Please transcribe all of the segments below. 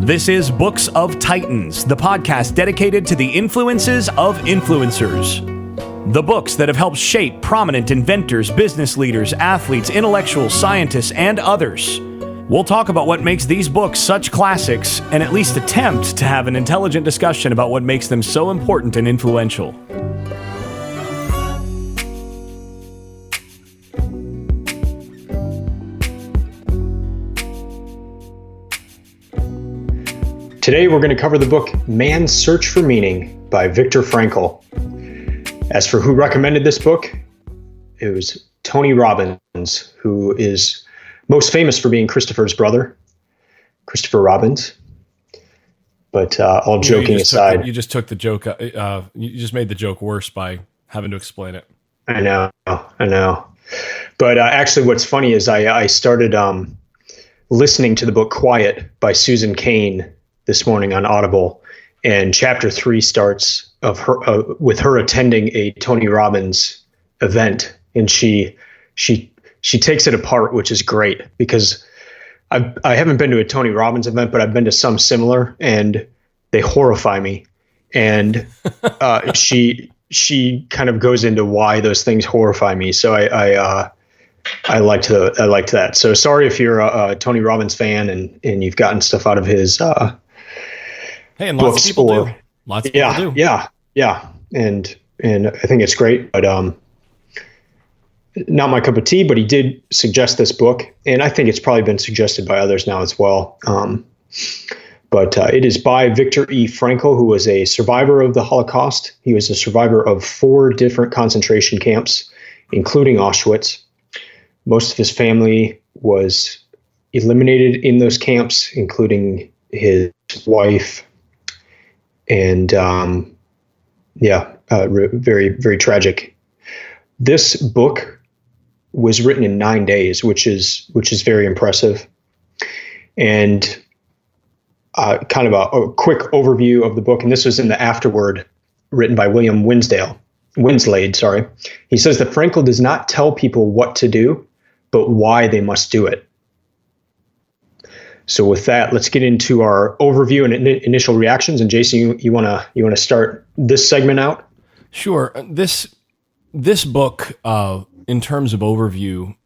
This is Books of Titans, the podcast dedicated to the influences of influencers. The books that have helped shape prominent inventors, business leaders, athletes, intellectuals, scientists, and others. We'll talk about what makes these books such classics and at least attempt to have an intelligent discussion about what makes them so important and influential. Today we're going to cover the book Man's Search for Meaning by Victor Frankl. As for who recommended this book, it was Tony Robbins, who is most famous for being Christopher's brother, Christopher Robbins. But all joking aside... You just took the joke, you just made the joke worse by having to explain it. I know. But actually what's funny is I started listening to the book Quiet by Susan Cain this morning on Audible, and chapter 3 starts of her with her attending a Tony Robbins event, and she takes it apart, which is great because I haven't been to a Tony Robbins event, but I've been to some similar, and they horrify me. And she kind of goes into why those things horrify me. So I liked that. So sorry if you're a Tony Robbins fan and you've gotten stuff out of his hey, and lots of people do. Lots of people do. Yeah. And I think it's great, but not my cup of tea, but he did suggest this book, and I think it's probably been suggested by others now as well. But it is by Victor E. Frankl, who was a survivor of the Holocaust. He was a survivor of 4 different concentration camps, including Auschwitz. Most of his family was eliminated in those camps, including his wife. And very, very tragic. This book was written in 9 days, which is very impressive. And kind of a quick overview of the book, and this was in the afterword written by William Winslade. He says that Frankl does not tell people what to do, but why they must do it. So with that, let's get into our overview and initial reactions. And Jason, you want to start this segment out? Sure. This book, in terms of overview,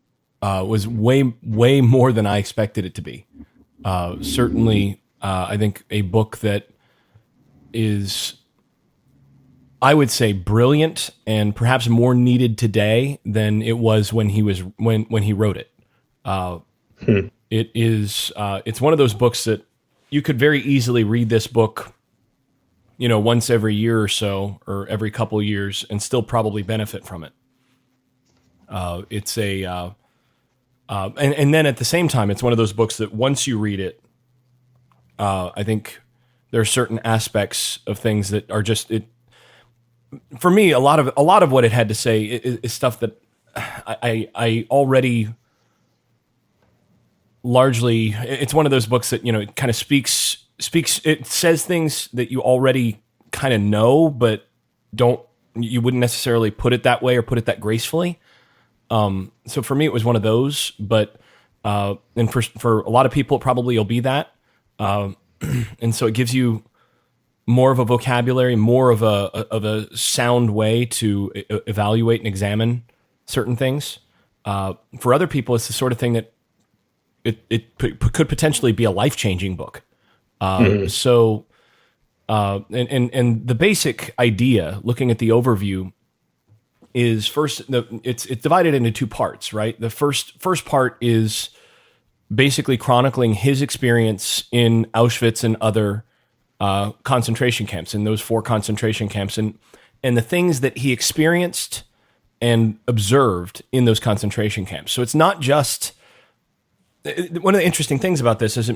was way more than I expected it to be. Certainly, I think a book that is, I would say, brilliant and perhaps more needed today than it was when he wrote it. It is, it's one of those books that you could very easily read this book, once every year or so, or every couple of years, and still probably benefit from it. It's and then at the same time, it's one of those books that once you read it, I think there are certain aspects of things that are just it. For me, a lot of what it had to say is stuff that I already. Largely, it's one of those books that, it kind of speaks, it says things that you already kind of know, but you wouldn't necessarily put it that way or put it that gracefully. So for me, it was one of those, but, and for a lot of people, it probably will be that. And so it gives you more of a vocabulary, more of a sound way to evaluate and examine certain things. For other people, it's the sort of thing that it could potentially be a life-changing book. So, and the basic idea, looking at the overview, is first, it's divided into 2 parts, right? The first part is basically chronicling his experience in Auschwitz and other concentration camps, in those 4 concentration camps, and the things that he experienced and observed in those concentration camps. So it's not just... One of the interesting things about this is,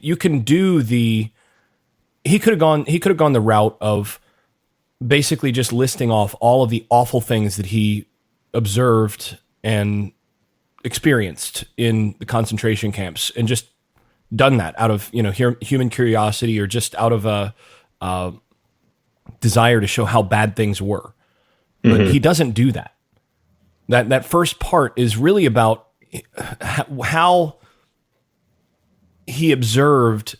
you can do he could have gone the route of basically just listing off all of the awful things that he observed and experienced in the concentration camps, and just done that out of, human curiosity, or just out of a desire to show how bad things were. But he doesn't do that. That first part is really about how he observed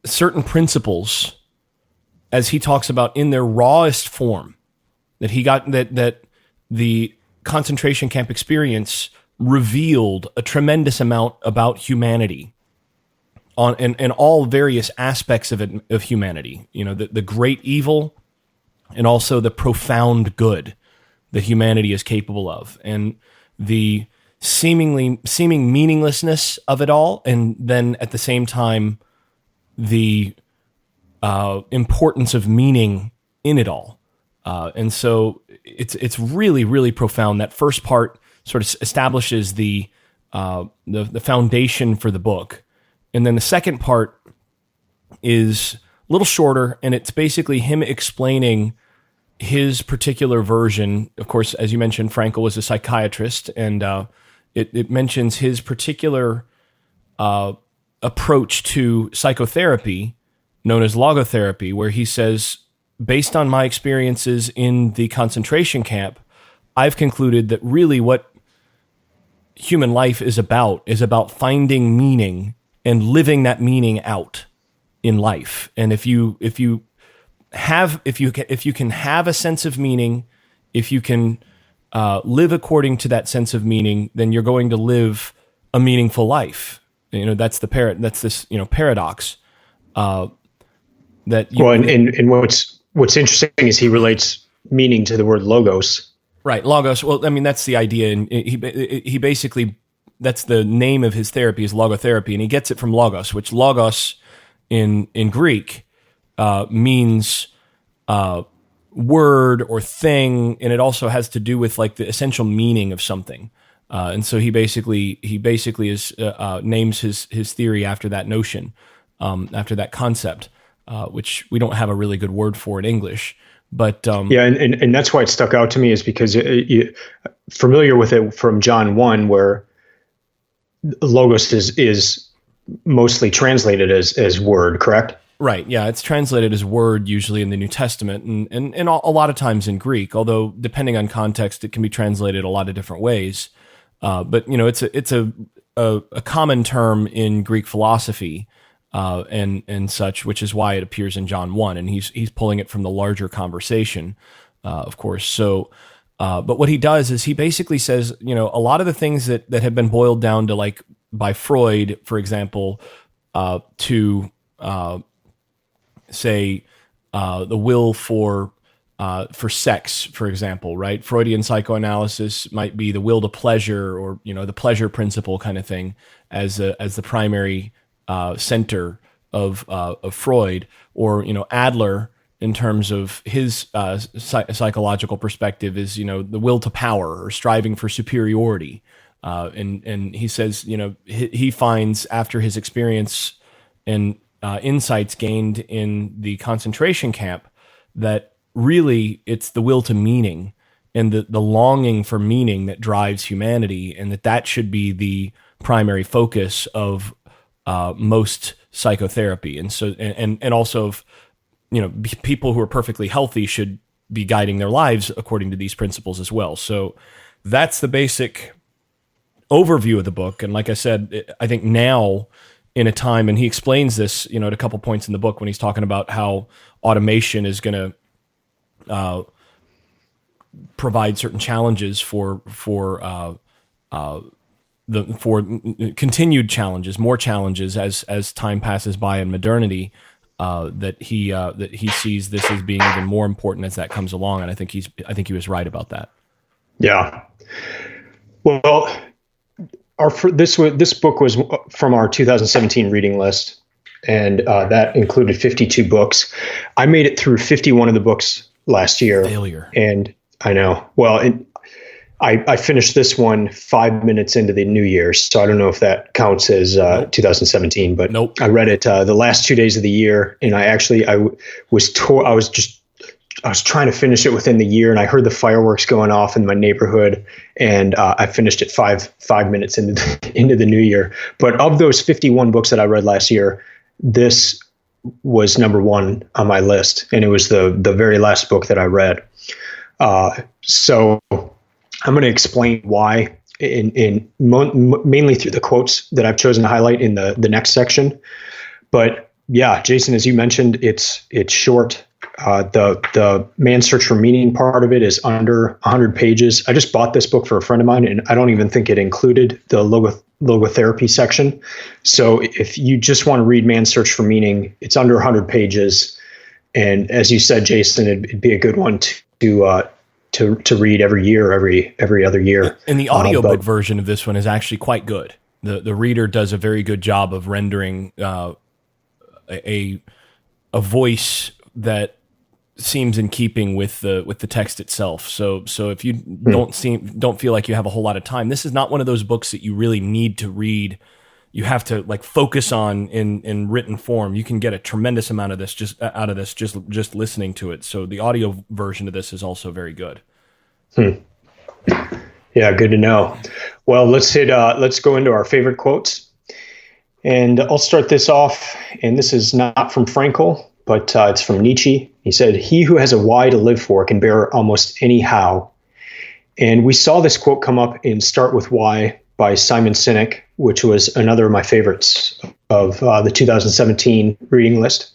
certain principles, as he talks about in their rawest form, that he got, that the concentration camp experience revealed a tremendous amount about humanity in all various aspects of humanity. You know, the great evil and also the profound good that humanity is capable of, and the seeming meaninglessness of it all, and then at the same time the importance of meaning in it all. And so it's really, really profound. That first part sort of establishes the foundation for the book. And then the second part is a little shorter, and it's basically him explaining his particular version. Of course, as you mentioned, Frankl was a psychiatrist, and it mentions his particular approach to psychotherapy, known as logotherapy, where he says, based on my experiences in the concentration camp, I've concluded that really what human life is about finding meaning and living that meaning out in life. And if you can have a sense of meaning, if you can live according to that sense of meaning, then you're going to live a meaningful life. You know, that's this paradox. And what's interesting is he relates meaning to the word logos. Right, logos. Well, I mean, that's the idea, and he basically, that's the name of his therapy, is logotherapy, and he gets it from logos, which logos in Greek means word or thing, and it also has to do with like the essential meaning of something. And so he basically is names his theory after that notion, after that concept, which we don't have a really good word for in English. But and that's why it stuck out to me, is because you're familiar with it from John 1, where logos is mostly translated as word, correct? Right. Yeah, it's translated as word usually in the New Testament, and a lot of times in Greek. Although depending on context, it can be translated a lot of different ways. But you know, it's a common term in Greek philosophy. And such, which is why it appears in John 1, and he's pulling it from the larger conversation, of course. So, but what he does is he basically says, you know, a lot of the things that have been boiled down to, like by Freud, for example, to say the will for sex, for example, right? Freudian psychoanalysis might be the will to pleasure, or you know, the pleasure principle kind of thing as the primary center of Freud, or you know, Adler in terms of his psychological perspective is, you know, the will to power or striving for superiority, and he says, you know, he finds after his experience and insights gained in the concentration camp that really it's the will to meaning and the longing for meaning that drives humanity, and that should be the primary focus of most psychotherapy. And so, and also, of, you know, people who are perfectly healthy should be guiding their lives according to these principles as well. So that's the basic overview of the book. And like I said, I think now in a time, and he explains this, you know, at a couple points in the book when he's talking about how automation is going to provide certain challenges for continued challenges, more challenges as time passes by in modernity, that he sees this as being even more important as that comes along. And I think he was right about that. Yeah. Well, this book was from our 2017 reading list, and that included 52 books. I made it through 51 of the books last year. Failure. And I know. Well, I finished this one 5 minutes into the new year, so I don't know if that counts as 2017. But nope. I read it the last 2 days of the year, and I was trying to finish it within the year, and I heard the fireworks going off in my neighborhood, and I finished it five minutes into the new year. But of those 51 books that I read last year, this was number one on my list, and it was the very last book that I read. So I'm going to explain why mainly through the quotes that I've chosen to highlight in the next section. But Yeah, Jason, as you mentioned, it's short. The Man's Search for Meaning part of it is under 100 pages. I just bought this book for a friend of mine, and I don't even think it included the logotherapy section. So if you just want to read Man's Search for Meaning, it's under 100 pages. And as you said, Jason, it'd be a good one to read every year, every other year. And the audiobook version of this one is actually quite good. The reader does a very good job of rendering a voice that seems in keeping with the text itself. So if you don't feel like you have a whole lot of time, this is not one of those books that you really need to read. You have to like focus on in written form. You can get a tremendous amount of this just listening to it. So the audio version of this is also very good. Yeah, good to know. Well, let's go into our favorite quotes. And I'll start this off, and this is not from Frankl, but it's from Nietzsche. He said, "He who has a why to live for can bear almost any how." And we saw this quote come up in Start With Why by Simon Sinek, which was another of my favorites of the 2017 reading list.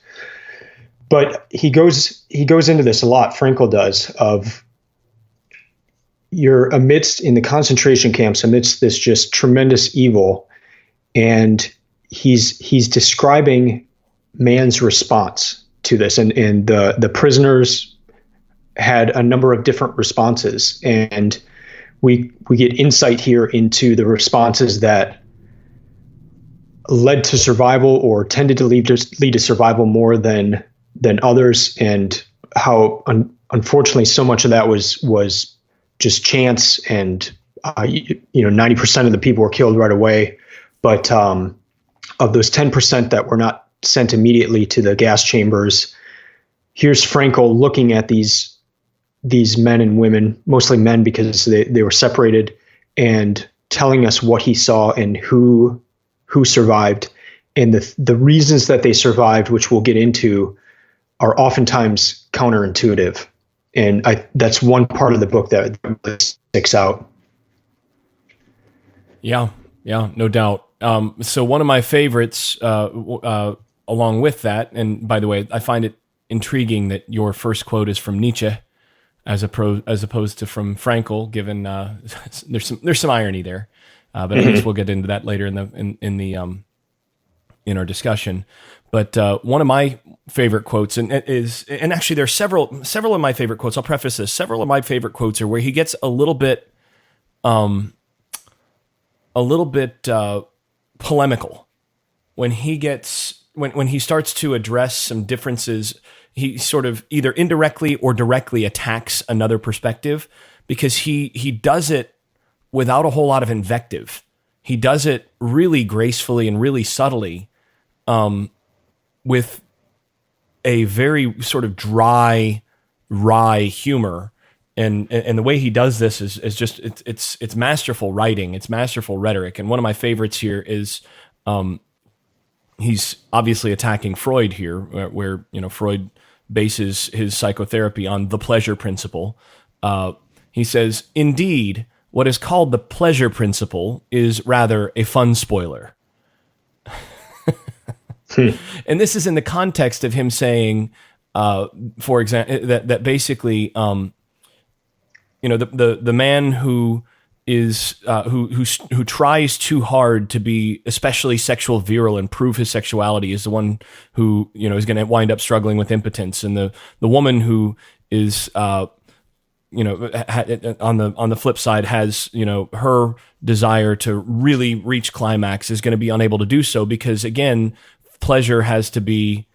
But he goes into this a lot, Frankl does, of you're in the concentration camps, amidst this just tremendous evil, and he's describing man's response to this, and the prisoners had a number of different responses, and we get insight here into the responses that led to survival or tended to lead to survival more than others, and how unfortunately so much of that was just chance, and 90% of the people were killed right away, but of those 10% that were not sent immediately to the gas chambers, here's Frankl looking at these men and women, mostly men because they were separated, and telling us what he saw and who survived, and the reasons that they survived, which we'll get into, are oftentimes counterintuitive. And that's one part of the book that really sticks out. Yeah, no doubt. So one of my favorites, along with that, and by the way, I find it intriguing that your first quote is from Nietzsche as opposed to from Frankl, given there's some irony there, but I guess we'll get into that later in our discussion. But one of my favorite quotes, and actually there's several of my favorite quotes. I'll preface this. Several of my favorite quotes are where he gets a little bit polemical when he starts to address some differences. He sort of either indirectly or directly attacks another perspective, because he does it without a whole lot of invective. He does it really gracefully and really subtly, with a very sort of dry, wry humor. And the way he does this is just it's masterful writing, it's masterful rhetoric. And one of my favorites here is he's obviously attacking Freud here, where Freud bases his psychotherapy on the pleasure principle. He says, "Indeed, what is called the pleasure principle is rather a fun spoiler." And this is in the context of him saying, for example, that basically, the man who is who tries too hard to be especially sexual virile and prove his sexuality is the one who is going to wind up struggling with impotence, and the woman who is on the flip side has her desire to really reach climax is going to be unable to do so, because again, pleasure has to be,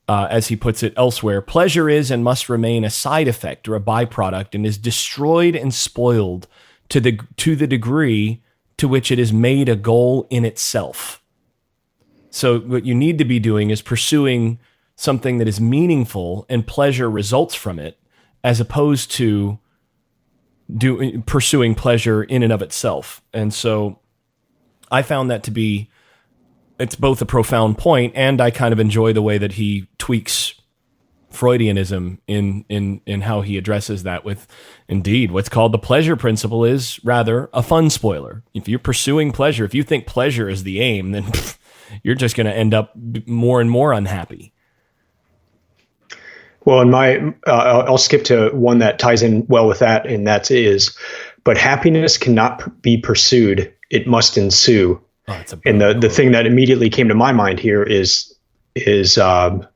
as he puts it elsewhere, pleasure is and must remain a side effect or a byproduct, and is destroyed and spoiled to the degree to which it is made a goal in itself. So what you need to be doing is pursuing something that is meaningful, and pleasure results from it, as opposed to pursuing pleasure in and of itself. And so I found that to be, it's both a profound point, and I kind of enjoy the way that he tweaks Freudianism in how he addresses that with, indeed, what's called the pleasure principle is rather a fun spoiler. If you're pursuing pleasure, if you think pleasure is the aim, then you're just going to end up more and more unhappy. Well, I'll skip to one that ties in well with that, and that is, but happiness cannot be pursued; it must ensue. Oh, and the thing that immediately came to my mind here is our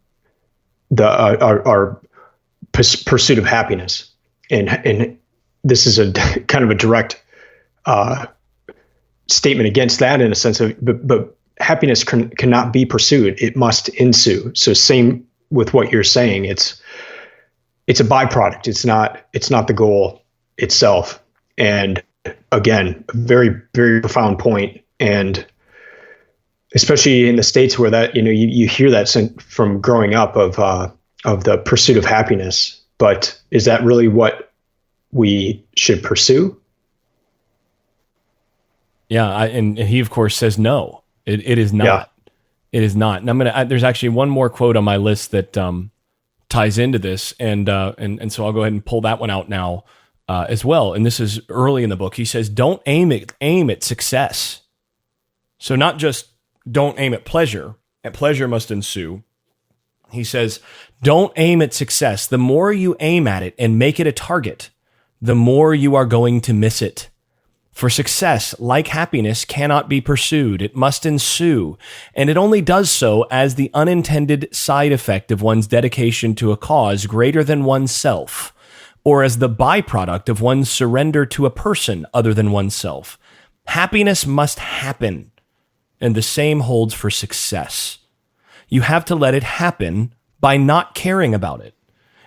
pursuit of happiness, and this is a kind of a direct statement against that in a sense of, but happiness cannot be pursued; it must ensue. So same with what you're saying, it's a byproduct. It's not the goal itself. And again, a very, very profound point. And especially in the States where that, you hear that from growing up of the pursuit of happiness, but is that really what we should pursue? Yeah. And he of course says, no, it is not. Yeah. It is not. And there's actually one more quote on my list that ties into this. And so I'll go ahead and pull that one out now as well. And this is early in the book. He says, don't aim at success. So not just don't aim at pleasure, and pleasure must ensue. He says, don't aim at success. The more you aim at it and make it a target, the more you are going to miss it. For success, like happiness, cannot be pursued. It must ensue, and it only does so as the unintended side effect of one's dedication to a cause greater than oneself, or as the byproduct of one's surrender to a person other than oneself. Happiness must happen, and the same holds for success. You have to let it happen by not caring about it.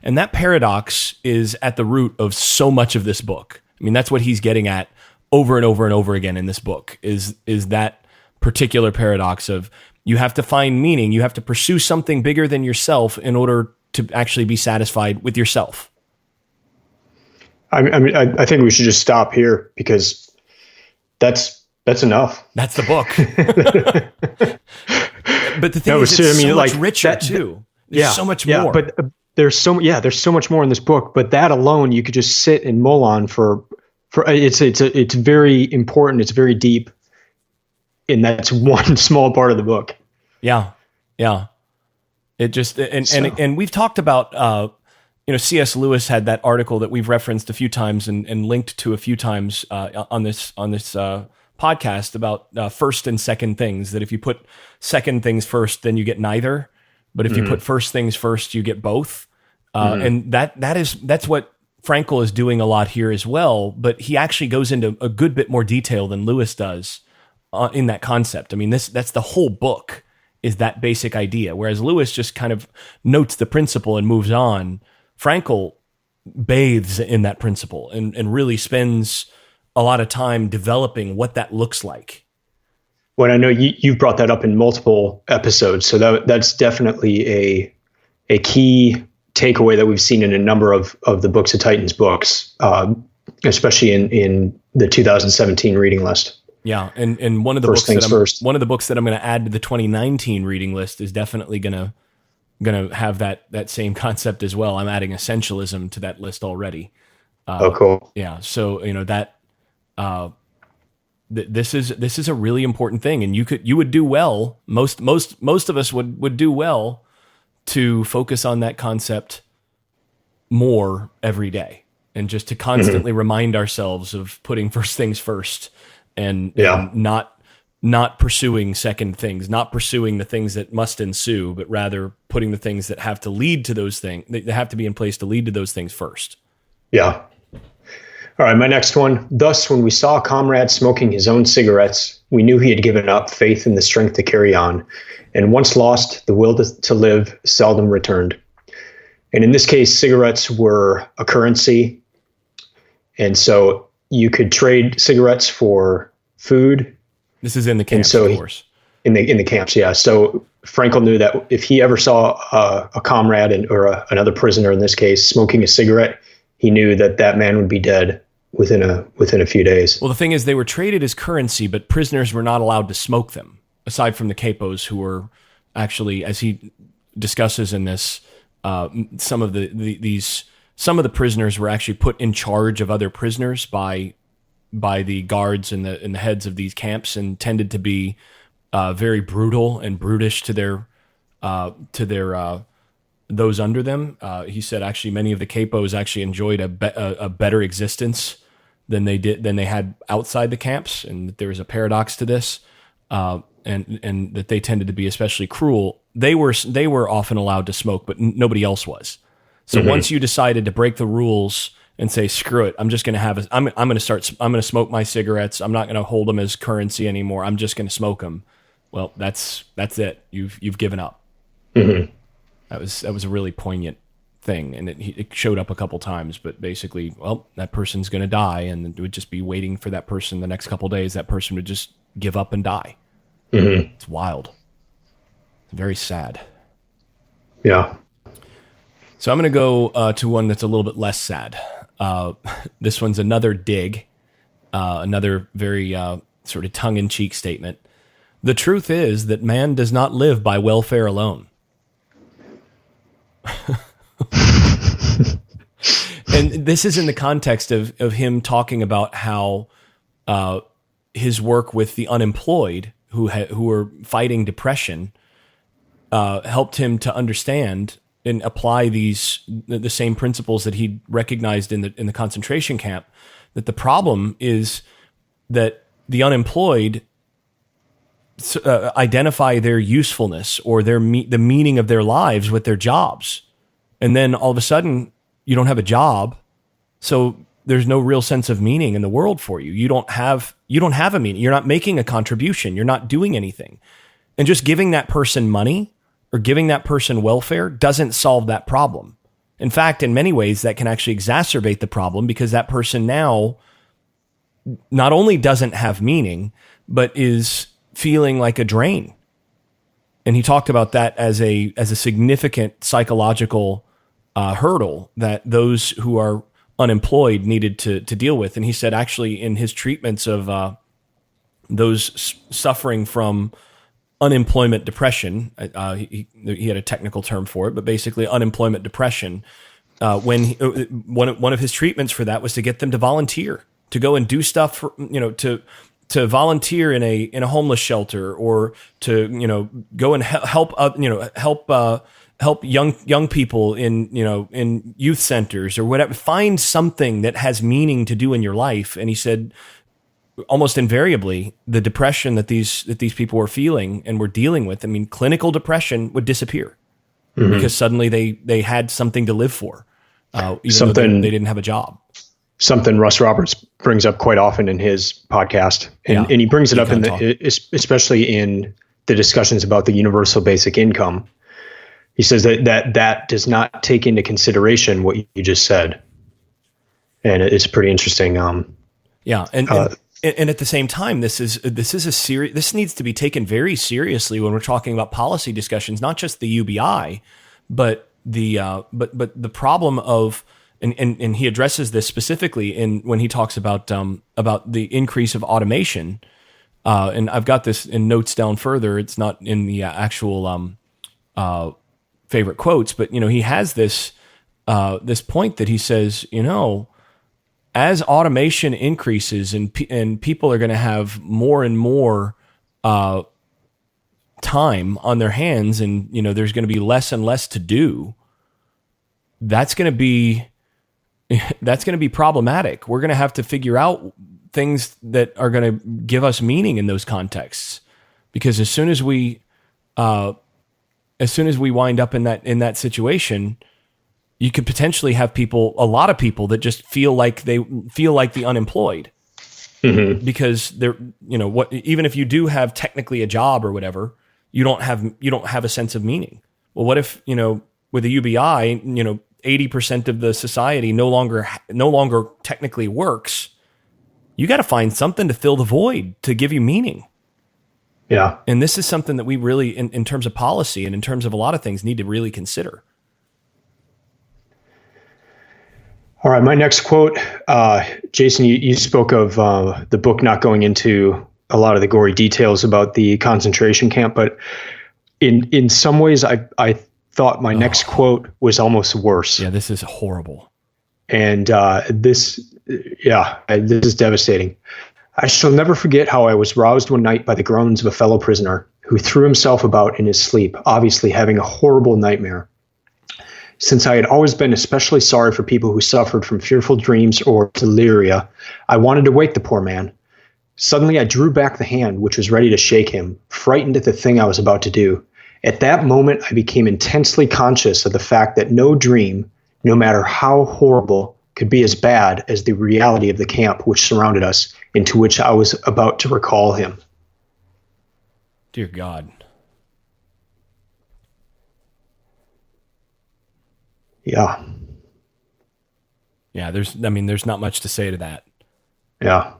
And that paradox is at the root of so much of this book. I mean, that's what he's getting at over and over and over again in this book is that particular paradox of you have to find meaning. You have to pursue something bigger than yourself in order to actually be satisfied with yourself. I think we should just stop here because that's enough. That's the book. But the thing is, it's so much richer too. There's so much more. But there's so much more in this book, but that alone you could just sit and mull on for it's very important. It's very deep, and that's one small part of the book. Yeah. It just and we've talked about C.S. Lewis had that article that we've referenced a few times and linked to a few times on this podcast about first and second things. That if you put second things first, then you get neither. But if you put first things first, you get both. And that's what Frankl is doing a lot here as well, but he actually goes into a good bit more detail than Lewis does in that concept. I mean, that's the whole book is that basic idea, whereas Lewis just kind of notes the principle and moves on. Frankl bathes in that principle and really spends a lot of time developing what that looks like. Well, I know you've brought that up in multiple episodes, so that's definitely a key takeaway that we've seen in a number of the Books of Titans books, especially in the 2017 reading list. Yeah, and one of the books that I'm going to add to the 2019 reading list is definitely going to have that same concept as well. I'm adding essentialism to that list already. Oh, cool. Yeah, so that this is a really important thing, and you would do well. Most of us would do well to focus on that concept more every day and just to constantly remind ourselves of putting first things first and not pursuing second things, not pursuing the things that must ensue, but rather putting the things that have to lead to those things, that have to be in place to lead to those things first. Yeah. All right. My next one. Thus, when we saw a comrade smoking his own cigarettes, we knew he had given up faith and the strength to carry on. And once lost, the will to live seldom returned. And in this case, cigarettes were a currency. And so you could trade cigarettes for food. This is in the camps, of course. In the camps, yeah. So Frankl knew that if he ever saw a comrade another prisoner in this case smoking a cigarette, he knew that man would be dead within a few days. Well, the thing is, they were traded as currency, but prisoners were not allowed to smoke them. Aside from the capos, who were actually, as he discusses in this, some of the prisoners were actually put in charge of other prisoners by the guards and the heads of these camps, and tended to be very brutal and brutish to their those under them. He said actually many of the capos actually enjoyed a better existence than they had outside the camps, and that there was a paradox to this, and that they tended to be especially cruel. They were often allowed to smoke, but nobody else was. So once you decided to break the rules and say, screw it, I'm just going to I'm going to smoke my cigarettes. I'm not going to hold them as currency anymore. I'm just going to smoke them. Well, that's it. You've given up. Mm-hmm. That was a really poignant thing. And it showed up a couple times, but basically, well, that person's going to die, and it would just be waiting for that person the next couple of days. That person would just give up and die. Mm-hmm. It's wild. It's very sad. Yeah. So I'm going to go to one that's a little bit less sad. This one's another dig, another very sort of tongue-in-cheek statement. The truth is that man does not live by welfare alone. And this is in the context of him talking about how his work with the unemployed who were fighting depression helped him to understand and apply the same principles that he recognized in the concentration camp. That the problem is that the unemployed identify their usefulness or the meaning of their lives with their jobs, and then all of a sudden you don't have a job, so there's no real sense of meaning in the world for you. You don't have a meaning. You're not making a contribution. You're not doing anything, and just giving that person money or giving that person welfare doesn't solve that problem. In fact, in many ways, that can actually exacerbate the problem, because that person now not only doesn't have meaning, but is feeling like a drain. And he talked about that as a significant psychological hurdle that those who are unemployed needed to deal with. And he said actually in his treatments of those suffering from unemployment depression, he had a technical term for it, but basically unemployment depression, one of his treatments for that was to get them to volunteer, to go and do stuff for, to volunteer in a homeless shelter, or to go and help young people in youth centers or whatever. Find something that has meaning to do in your life. And he said almost invariably the depression that these people were feeling and were dealing with, I mean, clinical depression would disappear because suddenly they had something to live for, even though they didn't have a job. Something Russ Roberts brings up quite often in his podcast, and he brings it up especially in the discussions about the universal basic income. He says that does not take into consideration what you just said, and it's pretty interesting. And at the same time, this needs to be taken very seriously when we're talking about policy discussions, not just the UBI, but the problem of. And he addresses this specifically when he talks about the increase of automation. And I've got this in notes down further. It's not in the actual favorite quotes, but he has this point that he says, as automation increases and people are going to have more and more time on their hands, and there's going to be less and less to do. That's going to be problematic. We're going to have to figure out things that are going to give us meaning in those contexts, because as soon as we wind up in that situation, you could potentially have a lot of people that just feel like the unemployed, because they're, even if you do have technically a job or whatever, you don't have a sense of meaning. Well, what if, with a UBI, 80% of the society no longer technically works? You got to find something to fill the void, to give you meaning. Yeah. And this is something that we really, in terms of policy and in terms of a lot of things, need to really consider. All right. My next quote, Jason, you spoke of the book not going into a lot of the gory details about the concentration camp, but in some ways I thought my next quote was almost worse. Yeah, this is horrible. And this is devastating. I shall never forget how I was roused one night by the groans of a fellow prisoner who threw himself about in his sleep, obviously having a horrible nightmare. Since I had always been especially sorry for people who suffered from fearful dreams or deliria, I wanted to wake the poor man. Suddenly I drew back the hand which was ready to shake him, frightened at the thing I was about to do. At that moment, I became intensely conscious of the fact that no dream, no matter how horrible, could be as bad as the reality of the camp which surrounded us, into which I was about to recall him. Dear God. Yeah. Yeah, there's not much to say to that. Yeah.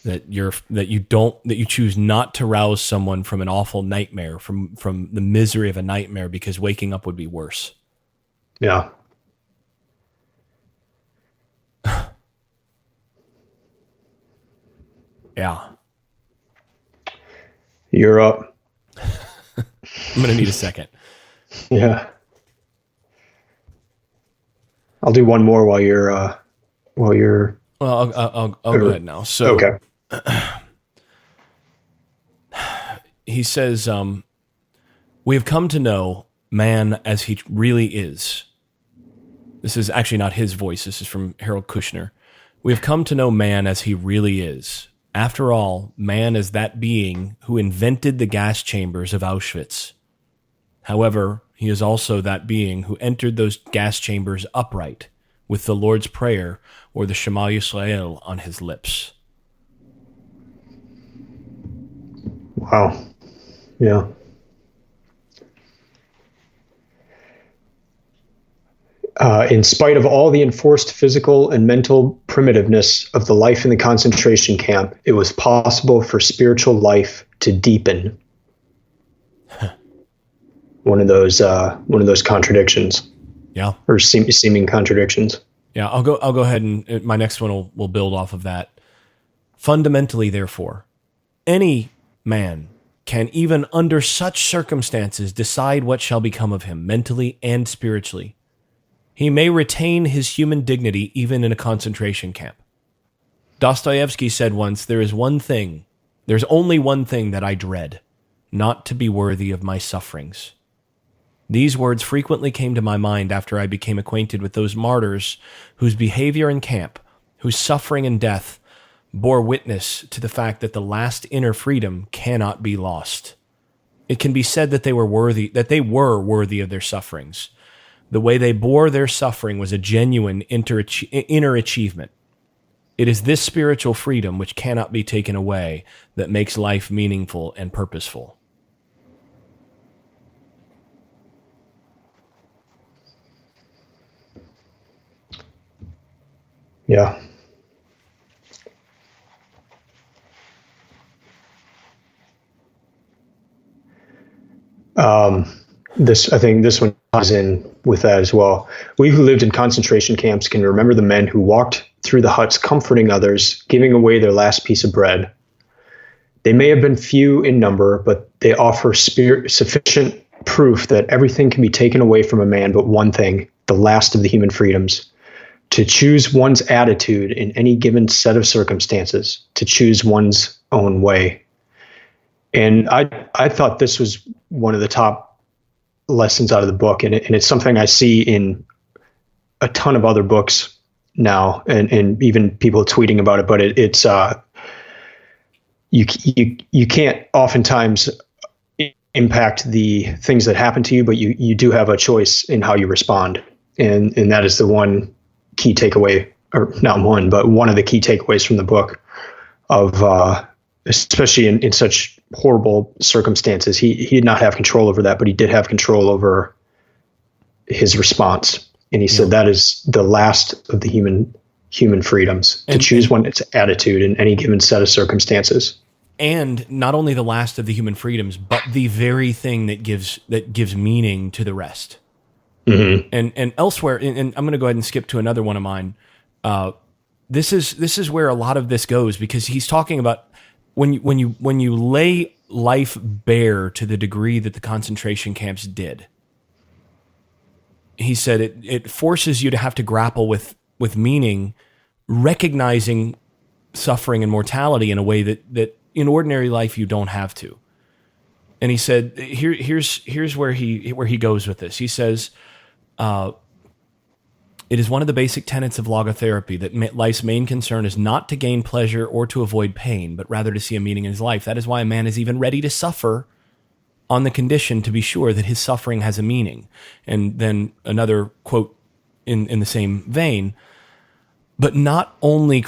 That you choose not to rouse someone from an awful nightmare, from the misery of a nightmare, because waking up would be worse. Yeah. Yeah. You're up. I'm going to need a second. Yeah. I'll do one more while you're. Well, I'll go ahead now. So, okay. He says, we have come to know man as he really is. This is actually not his voice. This is from Harold Kushner. We have come to know man as he really is. After all, man is that being who invented the gas chambers of Auschwitz. However, he is also that being who entered those gas chambers upright, with the Lord's Prayer or the Shema Yisrael on his lips. Wow. Yeah. In spite of all the enforced physical and mental primitiveness of the life in the concentration camp, it was possible for spiritual life to deepen. One of those contradictions. Yeah. Or seeming contradictions. Yeah, I'll go ahead and my next one will build off of that. Fundamentally, therefore, any man can, even under such circumstances, decide what shall become of him, mentally and spiritually. He may retain his human dignity even in a concentration camp. Dostoevsky said once, there's only one thing that I dread, not to be worthy of my sufferings. These words frequently came to my mind after I became acquainted with those martyrs whose behavior in camp, whose suffering and death, bore witness to the fact that the last inner freedom cannot be lost. It can be said that they were worthy of their sufferings. The way they bore their suffering was a genuine inner achievement. It is this spiritual freedom which cannot be taken away that makes life meaningful and purposeful. Yeah. I think this one ties in with that as well. We who lived in concentration camps can remember the men who walked through the huts comforting others, giving away their last piece of bread. They may have been few in number, but they offer sufficient proof that everything can be taken away from a man but one thing, the last of the human freedoms: to choose one's attitude in any given set of circumstances, to choose one's own way. And I thought this was one of the top lessons out of the book, and it's something I see in a ton of other books now, and even people tweeting about it. But it's you can't oftentimes impact the things that happen to you, but you do have a choice in how you respond, and that is the one key takeaway, or not one, but one of the key takeaways from the book of especially in such horrible circumstances. He did not have control over that, but he did have control over his response. And he said that is the last of the human freedoms, to choose one's attitude in any given set of circumstances. And not only the last of the human freedoms, but the very thing that gives meaning to the rest. Mm-hmm. And elsewhere, and I'm going to go ahead and skip to another one of mine. This is where a lot of this goes, because he's talking about when you lay life bare to the degree that the concentration camps did. He said it forces you to have to grapple with meaning, recognizing suffering and mortality in a way that in ordinary life you don't have to. And he said, here's where he goes with this. He says, it is one of the basic tenets of logotherapy that life's main concern is not to gain pleasure or to avoid pain, but rather to see a meaning in his life. That is why a man is even ready to suffer on the condition to be sure that his suffering has a meaning. And then another quote in the same vein, but not only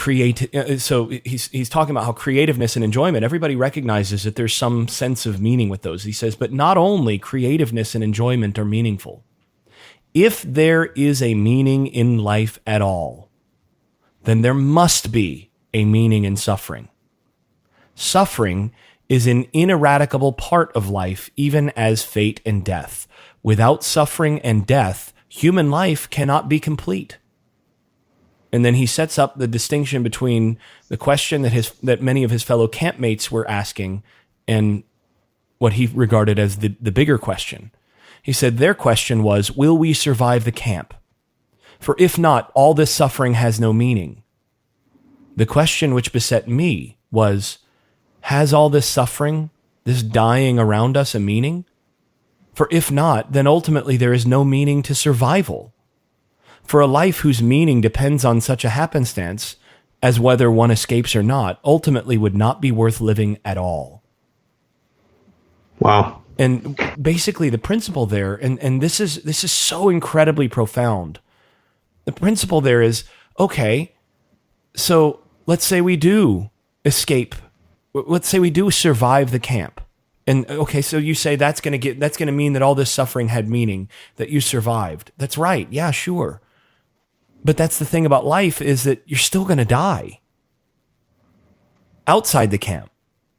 so he's talking about how creativeness and enjoyment, everybody recognizes that there's some sense of meaning with those. He says, but not only creativeness and enjoyment are meaningful. If there is a meaning in life at all, then there must be a meaning in suffering. Suffering is an ineradicable part of life, even as fate and death. Without suffering and death, human life cannot be complete. And then he sets up the distinction between the question that many of his fellow campmates were asking and what he regarded as the bigger question. He said their question was, will we survive the camp? For if not, all this suffering has no meaning. The question which beset me was, has all this suffering, this dying around us, a meaning? For if not, then ultimately there is no meaning to survival. For a life whose meaning depends on such a happenstance as whether one escapes or not, ultimately would not be worth living at all. Wow. And basically the principle there, and this is so incredibly profound. The principle there is, okay, so let's say we do escape. Let's say we do survive the camp. And okay, so you say that's going to mean that all this suffering had meaning, that you survived. That's right. Yeah, sure. But that's the thing about life, is that you're still going to die outside the camp.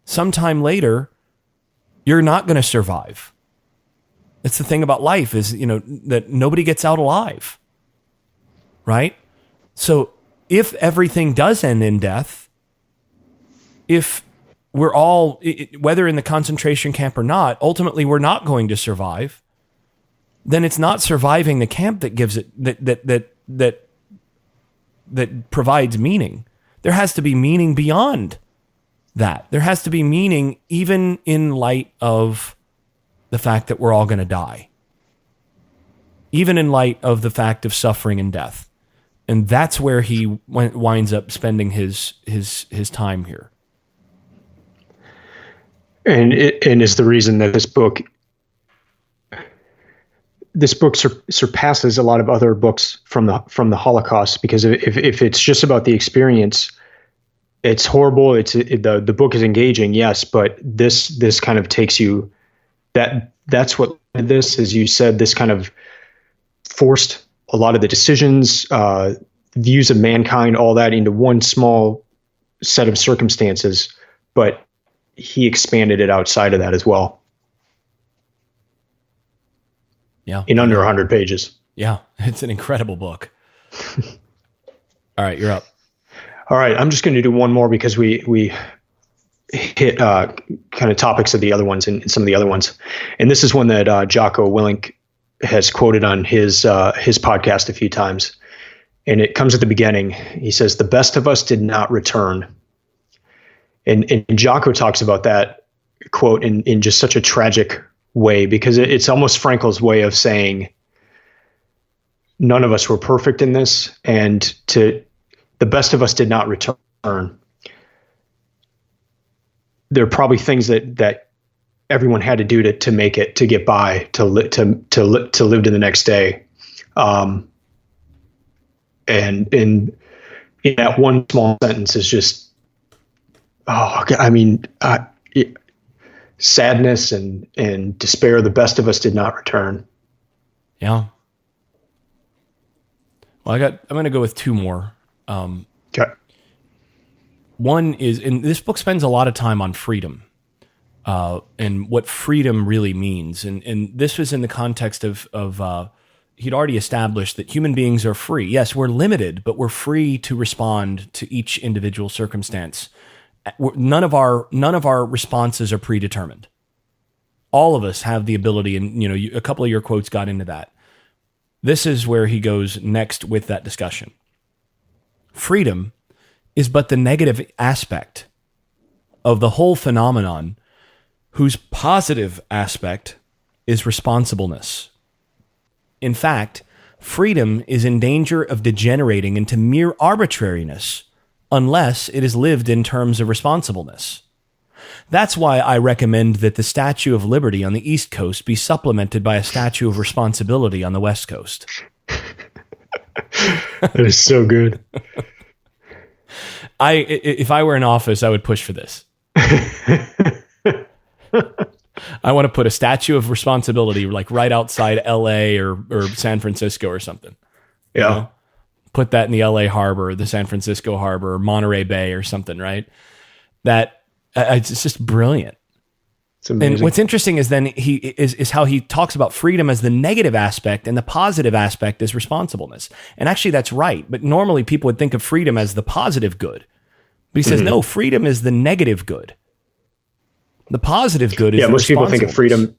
Sometime later, you're not going to survive. That's the thing about life, is, that nobody gets out alive. Right? So if everything does end in death, if we're all, whether in the concentration camp or not, ultimately we're not going to survive, then it's not surviving the camp that gives it, that provides meaning. There has to be meaning beyond that. There has to be meaning even in light of the fact that we're all going to die. Even in light of the fact of suffering and death. And that's where he winds up spending his time here. And is the reason that this book surpasses a lot of other books from the Holocaust, because if it's just about the experience, it's horrible. The book is engaging, yes, but this kind of takes you, that's what this, as you said, this kind of forced a lot of the decisions, views of mankind, all that into one small set of circumstances, but he expanded it outside of that as well. Yeah. In under 100 pages. Yeah. It's an incredible book. All right. You're up. All right. I'm just going to do one more because we hit kind of topics of the other ones and some of the other ones. And this is one that Jocko Willink has quoted on his podcast a few times. And it comes at the beginning. He says, "The best of us did not return." And Jocko talks about that quote in just such a tragic way, because it's almost Frankl's way of saying none of us were perfect in this, and the best of us did not return. There are probably things that everyone had to do to make it, to get by, to live to the next day. And in that one small sentence is just, sadness and despair. The best of us did not return. Yeah. Well, I'm going to go with two more. Okay. One is, and this book spends a lot of time on freedom, and what freedom really means. And this was in the context of he'd already established that human beings are free. Yes, we're limited, but we're free to respond to each individual circumstance. None of our responses are predetermined. All of us have the ability, and a couple of your quotes got into that. This is where he goes next with that discussion. Freedom is but the negative aspect of the whole phenomenon, whose positive aspect is responsibleness. In fact, freedom is in danger of degenerating into mere arbitrariness unless it is lived in terms of responsibleness. That's why I recommend that the Statue of Liberty on the East Coast be supplemented by a Statue of Responsibility on the West Coast. That is so good. If I were in office, I would push for this. I want to put a Statue of Responsibility like right outside LA or San Francisco or something. Yeah. You know? Put that in the LA Harbor, the San Francisco Harbor, or Monterey Bay or something, right? That it's just brilliant. It's amazing. And what's interesting is then is how he talks about freedom as the negative aspect and the positive aspect is responsibleness. And actually that's right. But normally people would think of freedom as the positive good. But he says, no, freedom is the negative good. The positive good is most people think of freedom.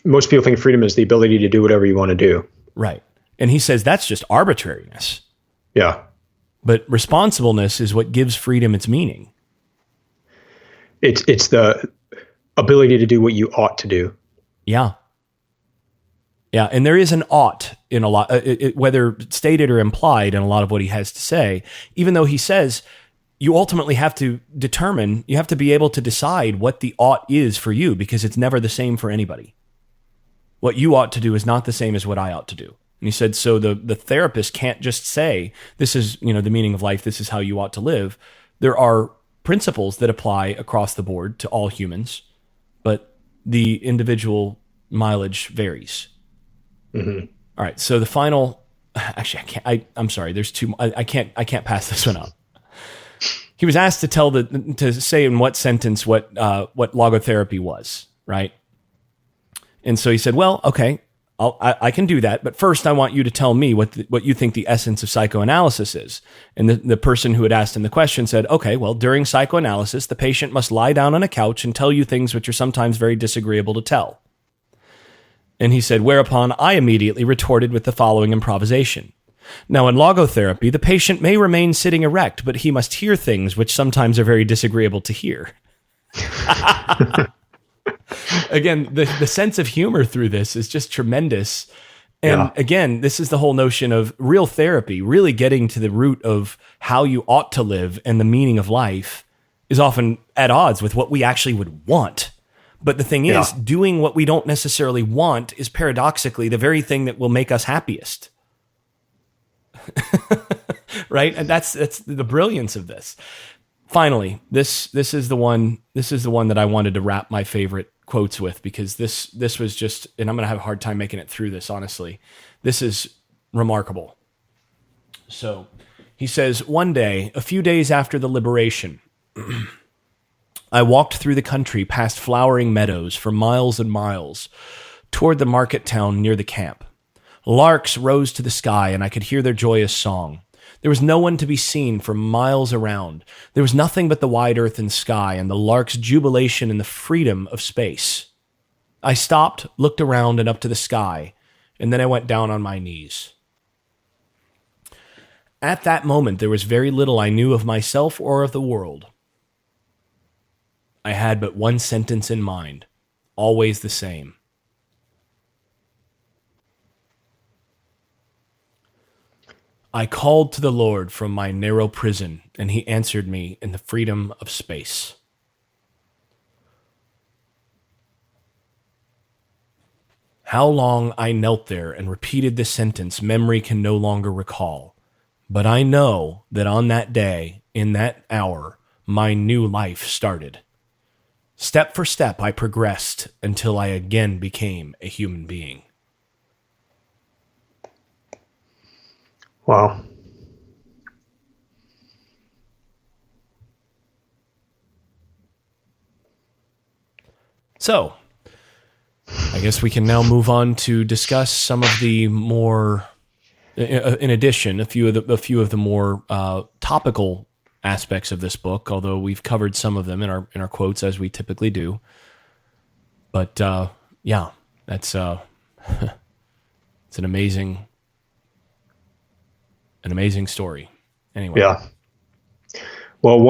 Most people think freedom is the ability to do whatever you want to do. Right. And he says that's just arbitrariness. Yeah. But responsibleness is what gives freedom its meaning. It's the ability to do what you ought to do. Yeah. Yeah. And there is an ought in a lot, whether stated or implied in a lot of what he has to say, even though he says you ultimately have to determine, you have to be able to decide what the ought is for you, because it's never the same for anybody. What you ought to do is not the same as what I ought to do. And he said, so the therapist can't just say, this is, the meaning of life. This is how you ought to live. There are principles that apply across the board to all humans, but the individual mileage varies. Mm-hmm. All right. So the final, actually, I'm sorry. There's two. I can't pass this one up. He was asked to say in what sentence what logotherapy was, right? And so he said, well, okay, I can do that, but first I want you to tell me what you think the essence of psychoanalysis is. And the person who had asked him the question said, okay, well, during psychoanalysis, the patient must lie down on a couch and tell you things which are sometimes very disagreeable to tell. And he said, whereupon I immediately retorted with the following improvisation. Now, in logotherapy, the patient may remain sitting erect, but he must hear things which sometimes are very disagreeable to hear. Again, the sense of humor through this is just tremendous. And again, this is the whole notion of real therapy, really getting to the root of how you ought to live and the meaning of life is often at odds with what we actually would want. But the thing is, doing what we don't necessarily want is paradoxically the very thing that will make us happiest. Right? And that's the brilliance of this. Finally, this is the one that I wanted to wrap my favorite quotes with, because this was just, and I'm going to have a hard time making it through this, honestly. This is remarkable. So he says, one day, a few days after the liberation, I walked through the country past flowering meadows for miles and miles toward the market town near the camp. Larks rose to the sky, and I could hear their joyous song. There was no one to be seen for miles around. There was nothing but the wide earth and sky and the lark's jubilation in the freedom of space. I stopped, looked around and up to the sky, and then I went down on my knees. At that moment, there was very little I knew of myself or of the world. I had but one sentence in mind, always the same. I called to the Lord from my narrow prison, and he answered me in the freedom of space. How long I knelt there and repeated this sentence, memory can no longer recall. But I know that on that day, in that hour, my new life started. Step for step, I progressed until I again became a human being. Wow. So, I guess we can now move on to discuss some of the more, in addition, a few of the more topical aspects of this book. Although we've covered some of them in our quotes, as we typically do. But yeah, that's it's an amazing story. Anyway. Yeah. Well,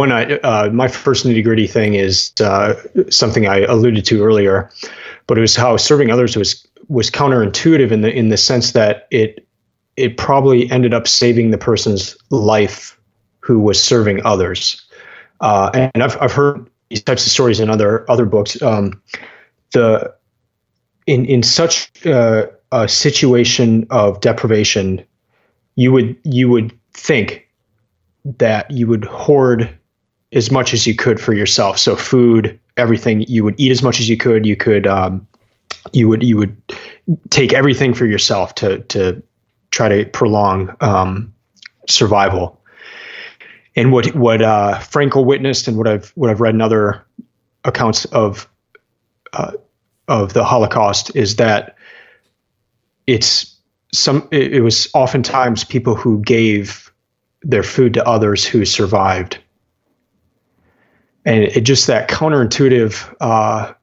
my first nitty gritty thing is something I alluded to earlier, but it was how serving others was counterintuitive in the sense that it probably ended up saving the person's life who was serving others. And I've heard these types of stories in other books. In such a situation of deprivation, you would think that you would hoard as much as you could for yourself. So food, everything, you would eat as much as you could. You would take everything for yourself to try to prolong survival. And what Frankl witnessed, and what I've read in other accounts of the Holocaust, is that it was oftentimes people who gave their food to others who survived. And it just that counterintuitive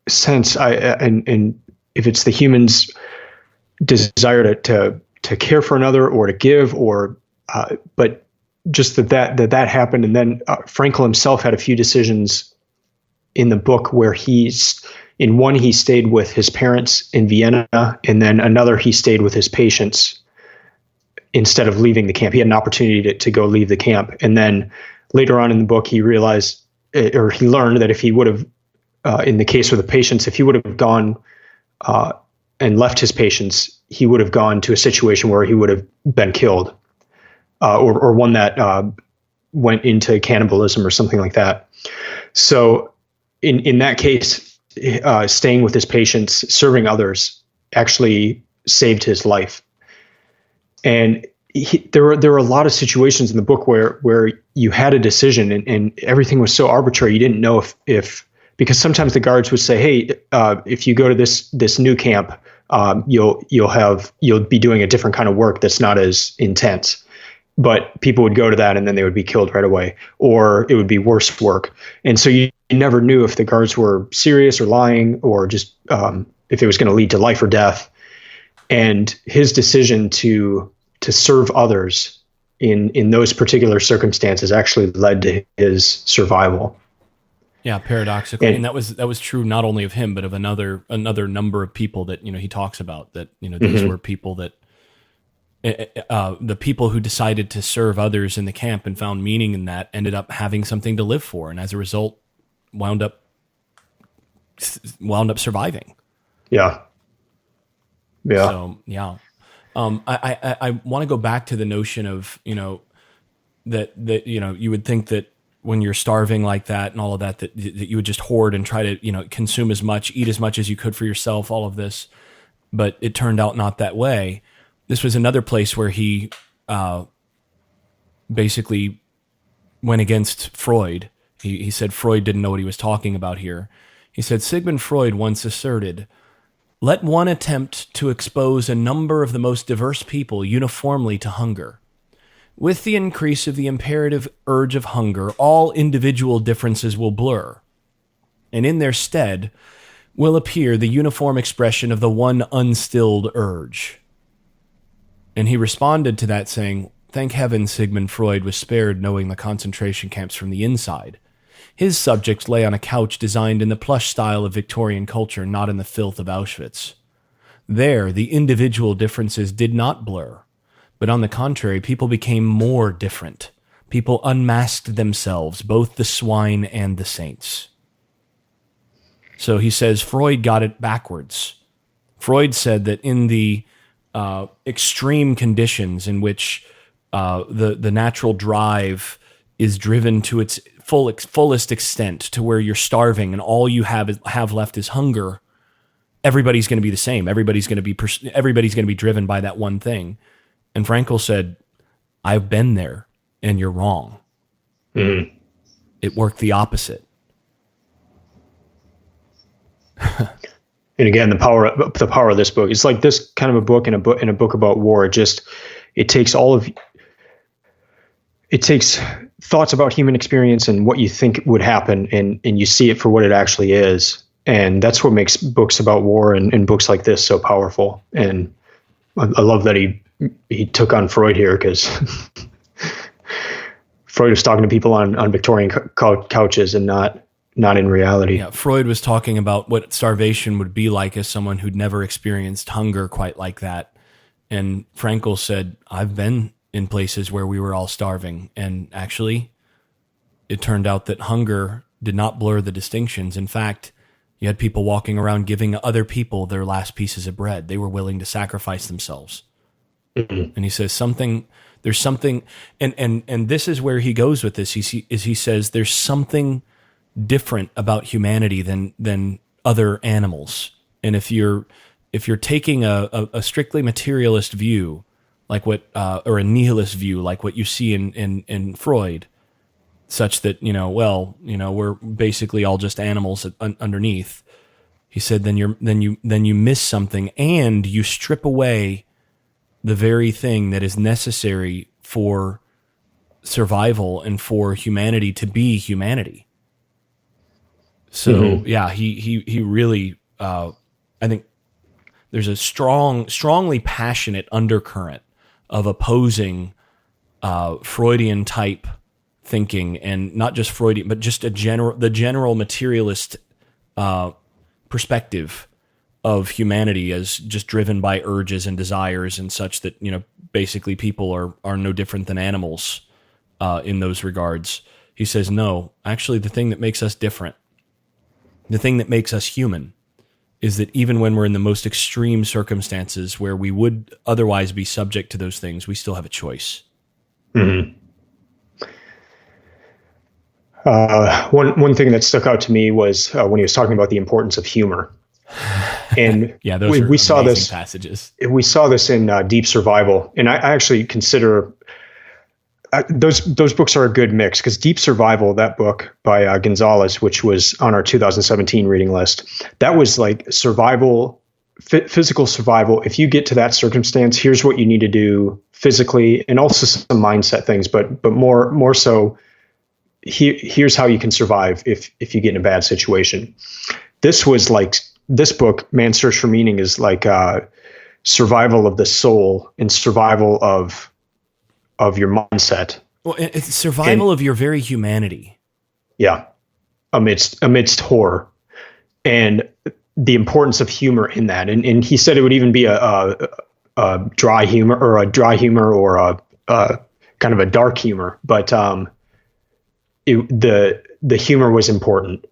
sense. And if it's the human's desire to care for another or to give, but just that happened. And then Frankl himself had a few decisions in the book where he stayed with his parents in Vienna, and then another he stayed with his patients instead of leaving the camp. He had an opportunity to go leave the camp. And then later on in the book, he realized, or he learned, that if he would have, in the case with the patients, if he would have gone and left his patients, he would have gone to a situation where he would have been killed, or one that went into cannibalism or something like that. So in that case, staying with his patients, serving others, actually saved his life. And there were a lot of situations in the book where you had a decision, and everything was so arbitrary. You didn't know if because sometimes the guards would say, "Hey, if you go to this new camp, you'll be doing a different kind of work that's not as intense." But people would go to that, and then they would be killed right away, or it would be worse work. And so you never knew if the guards were serious or lying, or just if it was going to lead to life or death. And his decision to serve others in those particular circumstances actually led to his survival. Yeah, paradoxically, and that was true not only of him, but of another number of people that he talks about. That these were people that the people who decided to serve others in the camp and found meaning in that ended up having something to live for, and as a result, wound up surviving. Yeah. So yeah. I want to go back to the notion of, that you would think that when you're starving like that and all of that you would just hoard and try to, consume as much, eat as much as you could for yourself, all of this. But it turned out not that way. This was another place where he basically went against Freud. He said Freud didn't know what he was talking about here. He said, Sigmund Freud once asserted, "Let one attempt to expose a number of the most diverse people uniformly to hunger. With the increase of the imperative urge of hunger, all individual differences will blur, and in their stead will appear the uniform expression of the one unstilled urge." And he responded to that saying, "Thank heaven Sigmund Freud was spared knowing the concentration camps from the inside. His subjects lay on a couch designed in the plush style of Victorian culture, not in the filth of Auschwitz. There, the individual differences did not blur, but on the contrary, people became more different. People unmasked themselves, both the swine and the saints." So he says Freud got it backwards. Freud said that in the extreme conditions in which the natural drive is driven to its fullest extent, to where you're starving and all you have left is hunger, everybody's going to be the same. Everybody's going to be driven by that one thing. And Frankl said, "I've been there, and you're wrong. Mm. It worked the opposite." And again, the power of this book. It's like this kind of a book in a book about war. It takes thoughts about human experience and what you think would happen, and you see it for what it actually is. And that's what makes books about war and books like this so powerful. And I love that he took on Freud here, because Freud was talking to people on Victorian couches and not in reality. Yeah, Freud was talking about what starvation would be like as someone who'd never experienced hunger quite like that. And Frankl said, I've been in places where we were all starving. And actually, it turned out that hunger did not blur the distinctions. In fact, you had people walking around giving other people their last pieces of bread. They were willing to sacrifice themselves. Mm-hmm. And he says there's something, and this is where he goes with this. He says there's something different about humanity than other animals. And if you're taking a strictly materialist view, like what, or a nihilist view, like what you see in Freud, such that, we're basically all just animals underneath. He said, then you miss something, and you strip away the very thing that is necessary for survival and for humanity to be humanity. So yeah, he really, I think there's a strongly passionate undercurrent of opposing Freudian type thinking, and not just Freudian, but just the general materialist perspective of humanity as just driven by urges and desires and such, that, basically people are no different than animals in those regards. He says, no, actually the thing that makes us different, the thing that makes us human, is that even when we're in the most extreme circumstances where we would otherwise be subject to those things, we still have a choice. Mm-hmm. One thing that stuck out to me was when he was talking about the importance of humor. And yeah, those we saw this passages. We saw this in Deep Survival, and I actually consider those books are a good mix, because Deep Survival, that book by Gonzalez, which was on our 2017 reading list, that was like survival, physical survival. If you get to that circumstance, here's what you need to do physically, and also some mindset things, but more so, here's how you can survive if you get in a bad situation. This was like, this book, Man's Search for Meaning, is like survival of the soul and survival of your mindset. Well, it's survival of your very humanity. Yeah, amidst horror, and the importance of humor in that. And he said it would even be a dry humor, or a kind of a dark humor, but the humor was important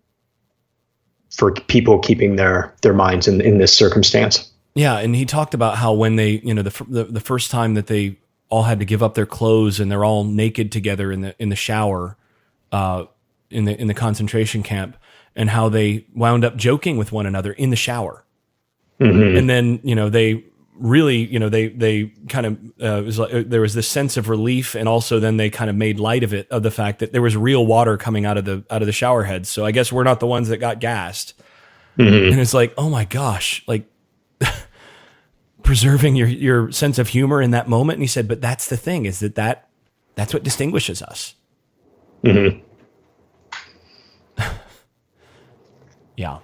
for people keeping their minds in this circumstance. Yeah, and he talked about how when they, the first time that they all had to give up their clothes and they're all naked together in the shower, in the concentration camp, and how they wound up joking with one another in the shower, and then they really they kind of it was like, there was this sense of relief, and also then they kind of made light of the fact that there was real water coming out of the shower heads. So I guess we're not the ones that got gassed. And it's like, oh my gosh, like preserving your sense of humor in that moment. And he said, but that's the thing, is that's what distinguishes us. Yeah.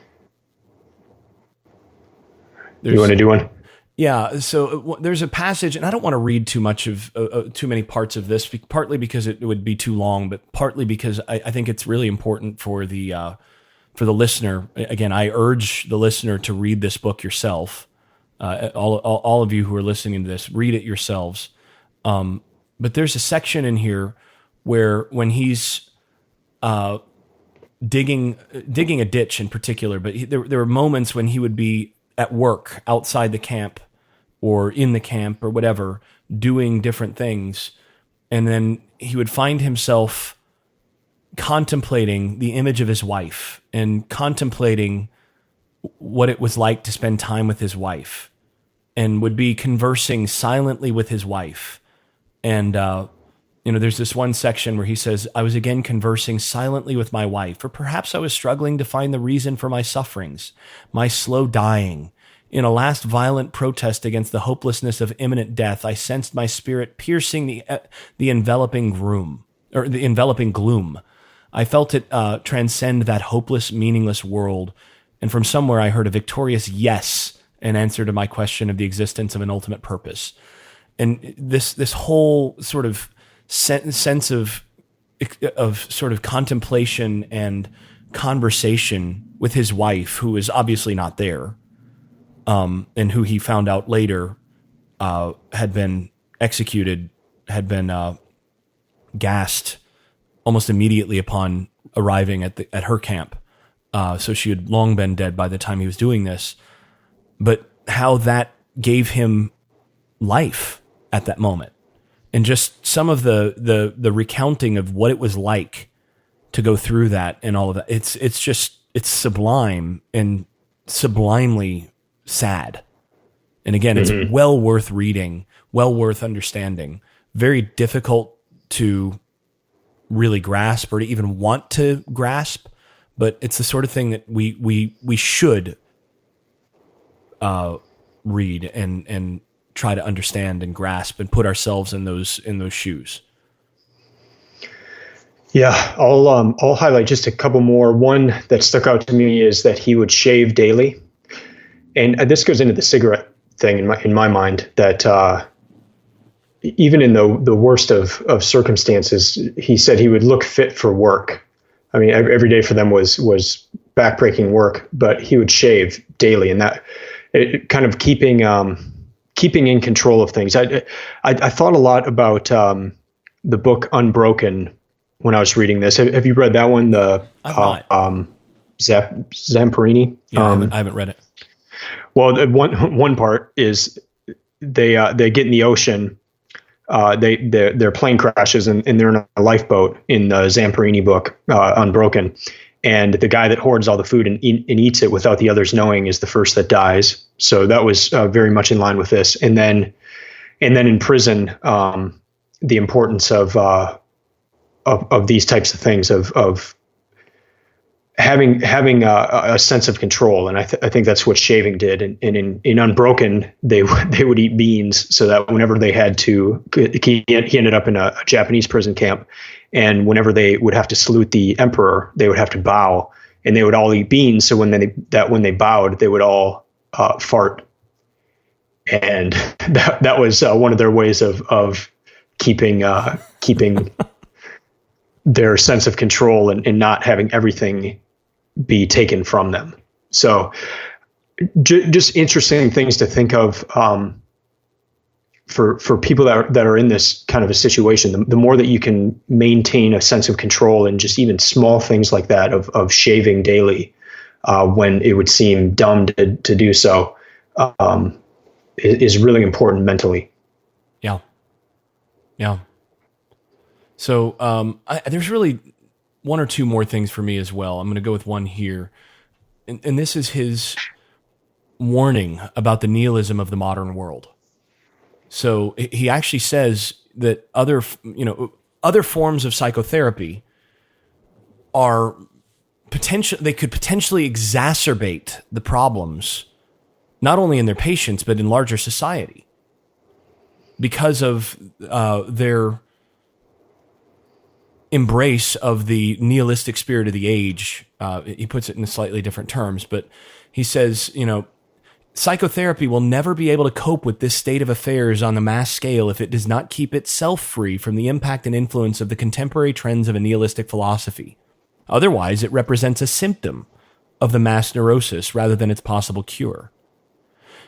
You want to do one? Yeah. So there's a passage, and I don't want to read too much of too many parts of this, partly because it would be too long, but partly because I think it's really important for the listener. Again, I urge the listener to read this book yourself. All of you who are listening to this, read it yourselves. But there's a section in here where when he's digging a ditch in particular, but there were moments when he would be at work outside the camp or in the camp or whatever, doing different things. And then he would find himself contemplating the image of his wife and contemplating what it was like to spend time with his wife, and would be conversing silently with his wife. And, there's this one section where he says, I was again conversing silently with my wife, or perhaps I was struggling to find the reason for my sufferings, my slow dying. In a last violent protest against the hopelessness of imminent death, I sensed my spirit piercing the enveloping gloom. I felt it transcend that hopeless, meaningless world, and from somewhere I heard a victorious yes in answer to my question of the existence of an ultimate purpose. And this whole sort of sense of sort of contemplation and conversation with his wife, who is obviously not there, and who he found out later had been executed, had been gassed almost immediately upon arriving at her camp. So she had long been dead by the time he was doing this. But how that gave him life at that moment. And just some of the recounting of what it was like to go through that and all of that. It's sublime and sublimely sad. And again, it's well worth reading, well worth understanding. Very difficult to really grasp or to even want to grasp, but it's the sort of thing that we should read and try to understand and grasp and put ourselves in those shoes. Yeah, I'll highlight just a couple more. One that stuck out to me is that he would shave daily, and this goes into the cigarette thing in my mind. That even in the worst of circumstances, he said he would look fit for work. I mean, every day for them was backbreaking work, but he would shave daily, and that it kind of keeping in control of things. I thought a lot about the book Unbroken when I was reading this. Have you read that one? Zamperini? Yeah, I haven't read it. Well, one part is they get in the ocean. Their plane crashes and they're in a lifeboat in the Zamperini book, Unbroken. And the guy that hoards all the food and eats it without the others knowing is the first that dies. So that was very much in line with this. And then in prison, the importance of these types of things of having a sense of control. And I think that's what shaving did. And in Unbroken, they would eat beans so that whenever they had to, he ended up in a Japanese prison camp. And whenever they would have to salute the emperor, they would have to bow, and they would all eat beans. So when they bowed, they would all fart. And that was one of their ways of keeping their sense of control and not having everything be taken from them. So just interesting things to think of for people that are in this kind of a situation. The more that you can maintain a sense of control and just even small things like that of shaving daily when it would seem dumb to do so is really important mentally. Yeah. Yeah. So there's really one or two more things for me as well. I'm going to go with one here. And this is his warning about the nihilism of the modern world. So he actually says that other forms of psychotherapy are they could potentially exacerbate the problems, not only in their patients, but in larger society because of their embrace of the nihilistic spirit of the age. He puts it in slightly different terms, but he says, psychotherapy will never be able to cope with this state of affairs on the mass scale if it does not keep itself free from the impact and influence of the contemporary trends of a nihilistic philosophy. Otherwise, it represents a symptom of the mass neurosis rather than its possible cure.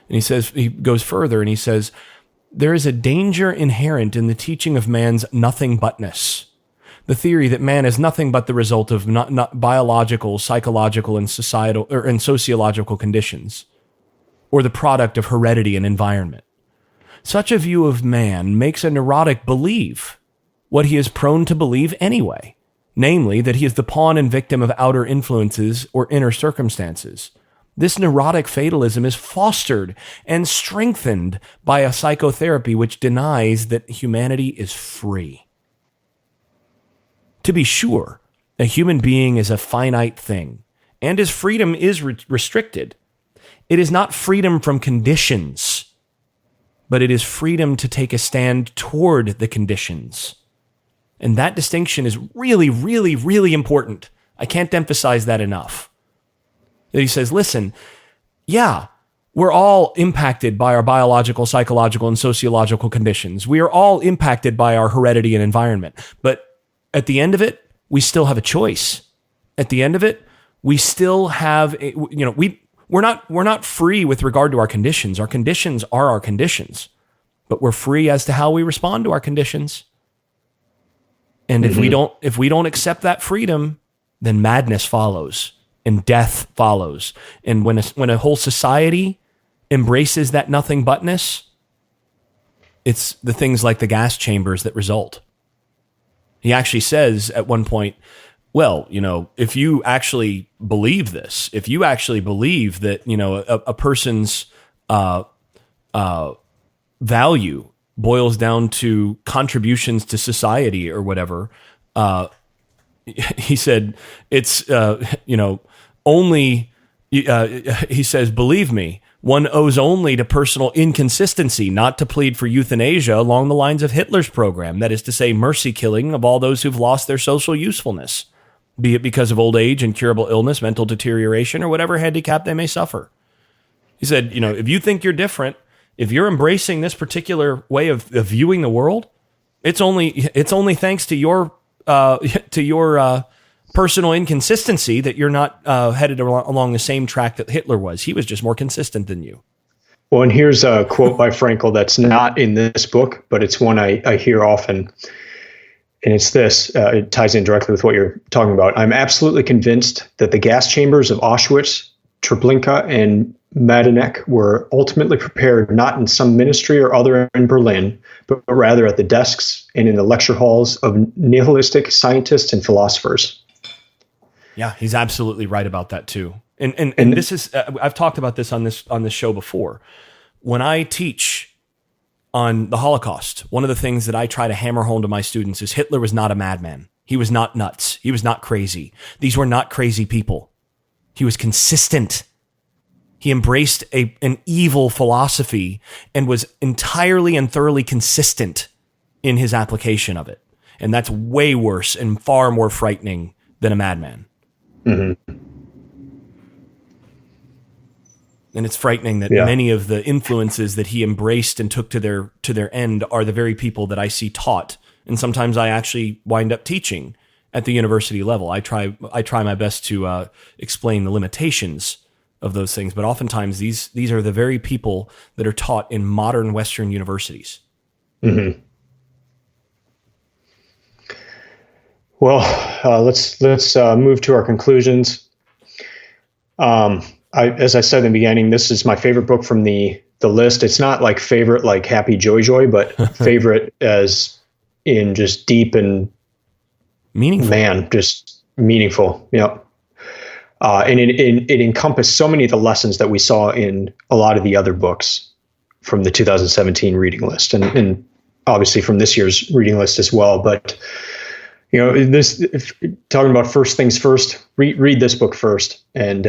And he goes further and he says, there is a danger inherent in the teaching of man's nothing butness. The theory that man is nothing but the result of not biological, psychological, and societal and sociological conditions, or the product of heredity and environment. Such a view of man makes a neurotic believe what he is prone to believe anyway, namely that he is the pawn and victim of outer influences or inner circumstances. This neurotic fatalism is fostered and strengthened by a psychotherapy which denies that humanity is free. To be sure, a human being is a finite thing, and his freedom is restricted. It is not freedom from conditions, but it is freedom to take a stand toward the conditions. And that distinction is really, really, really important. I can't emphasize that enough. He says, listen, yeah, we're all impacted by our biological, psychological, and sociological conditions. We are all impacted by our heredity and environment. But at the end of it, we still have a choice. At the end of it, we still have, we're not free with regard to our conditions. Our conditions are our conditions, but we're free as to how we respond to our conditions. And if we don't accept that freedom, then madness follows and death follows. And when a whole society embraces that nothing butness, it's the things like the gas chambers that result. He actually says at one point, well, if you actually believe this, if you actually believe that, a person's value boils down to contributions to society or whatever, he said, it's, only, he says, believe me, one owes only to personal inconsistency not to plead for euthanasia along the lines of Hitler's program, that is to say, mercy killing of all those who've lost their social usefulness, be it because of old age, incurable illness, mental deterioration, or whatever handicap they may suffer. He said, if you think you're different, if you're embracing this particular way of viewing the world, it's only thanks to your personal inconsistency that you're not headed along the same track that Hitler was. He was just more consistent than you. Well, and here's a quote by Frankl that's not in this book, but it's one I hear often. And it's this, it ties in directly with what you're talking about. I'm absolutely convinced that the gas chambers of Auschwitz, Treblinka, and Majdanek were ultimately prepared not in some ministry or other in Berlin, but rather at the desks and in the lecture halls of nihilistic scientists and philosophers. Yeah, he's absolutely right about that too. And this is, I've talked about this on this show before. When I teach on the Holocaust, one of the things that I try to hammer home to my students is Hitler was not a madman. He was not nuts. He was not crazy. These were not crazy people. He was consistent. He embraced an evil philosophy and was entirely and thoroughly consistent in his application of it. And that's way worse and far more frightening than a madman. Mm-hmm. And it's frightening that many of the influences that he embraced and took to their end are the very people that I see taught. And sometimes I actually wind up teaching at the university level. I try my best to explain the limitations of those things, but oftentimes these are the very people that are taught in modern Western universities. Mm-hmm. Well, let's move to our conclusions. As I said in the beginning, this is my favorite book from the list. It's not like favorite like Happy Joy, but favorite as in just deep and meaningful. Man, just meaningful. Yep. And it encompassed so many of the lessons that we saw in a lot of the other books from the 2017 reading list, and obviously from this year's reading list as well. But talking about first things first, read this book first, and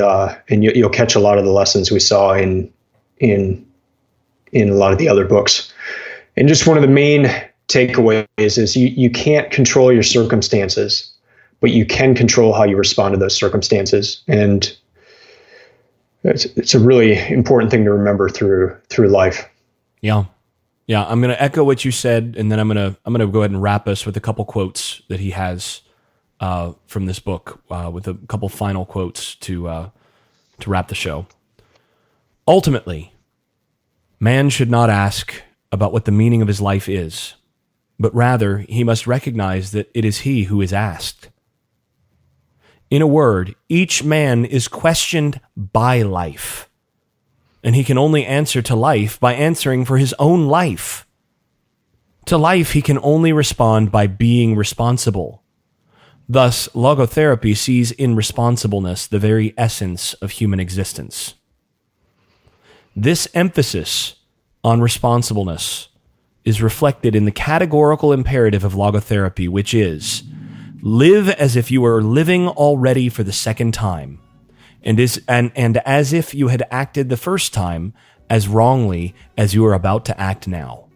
you'll catch a lot of the lessons we saw in a lot of the other books. And just one of the main takeaways is you can't control your circumstances, but you can control how you respond to those circumstances. And it's a really important thing to remember through life. Yeah. Yeah, I'm going to echo what you said, and then I'm going to go ahead and wrap us with a couple quotes that he has from this book, with a couple final quotes to wrap the show. Ultimately, man should not ask about what the meaning of his life is, but rather he must recognize that it is he who is asked. In a word, each man is questioned by life. And he can only answer to life by answering for his own life. To life, he can only respond by being responsible. Thus, logotherapy sees in responsibleness the very essence of human existence. This emphasis on responsibleness is reflected in the categorical imperative of logotherapy, which is, live as if you were living already for the second time. And as if you had acted the first time as wrongly as you are about to act now.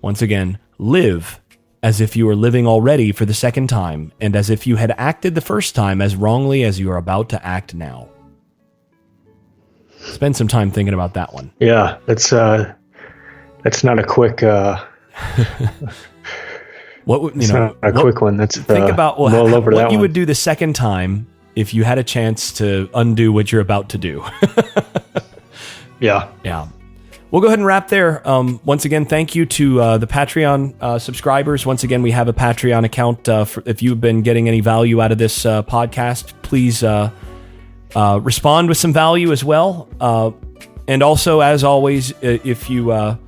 Once again, live as if you were living already for the second time, and as if you had acted the first time as wrongly as you are about to act now. Spend some time thinking about that one. Yeah, that's not a quick What would It's not a quick one. That's think about well over what that you one. would do the second time if you had a chance to undo what you're about to do. Yeah. Yeah. We'll go ahead and wrap there. Once again, thank you to the Patreon subscribers. Once again, we have a Patreon account. If you've been getting any value out of this podcast, please respond with some value as well. And also, as always, if you are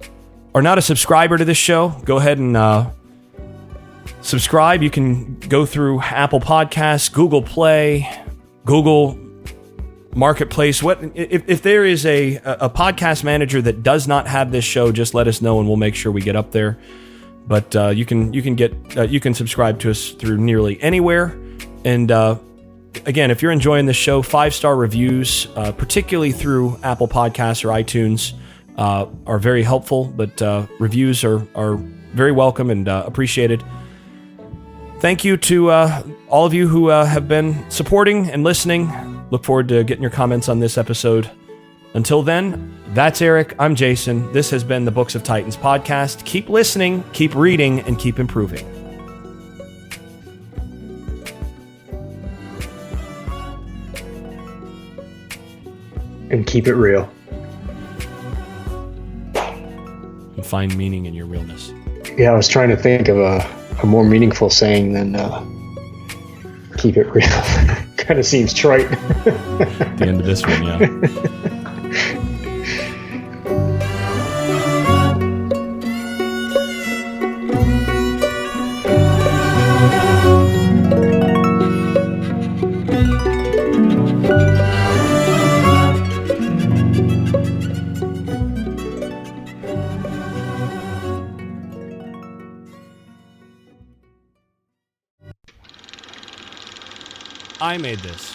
not a subscriber to this show, go ahead and subscribe. You can go through Apple Podcasts, Google Play, Google Marketplace. If there is a podcast manager that does not have this show, just let us know and we'll make sure we get up there. But you can subscribe to us through nearly anywhere. And again, if you're enjoying this show, 5-star reviews, particularly through Apple Podcasts or iTunes, are very helpful. But reviews are very welcome and appreciated. Thank you to all of you who have been supporting and listening. Look forward to getting your comments on this episode. Until then, that's Eric. I'm Jason. This has been the Books of Titans podcast. Keep listening, keep reading, and keep improving. And keep it real. And find meaning in your realness. Yeah, I was trying to think of a more meaningful saying than keep it real. Kind of seems trite. The end of this one, yeah. I made this.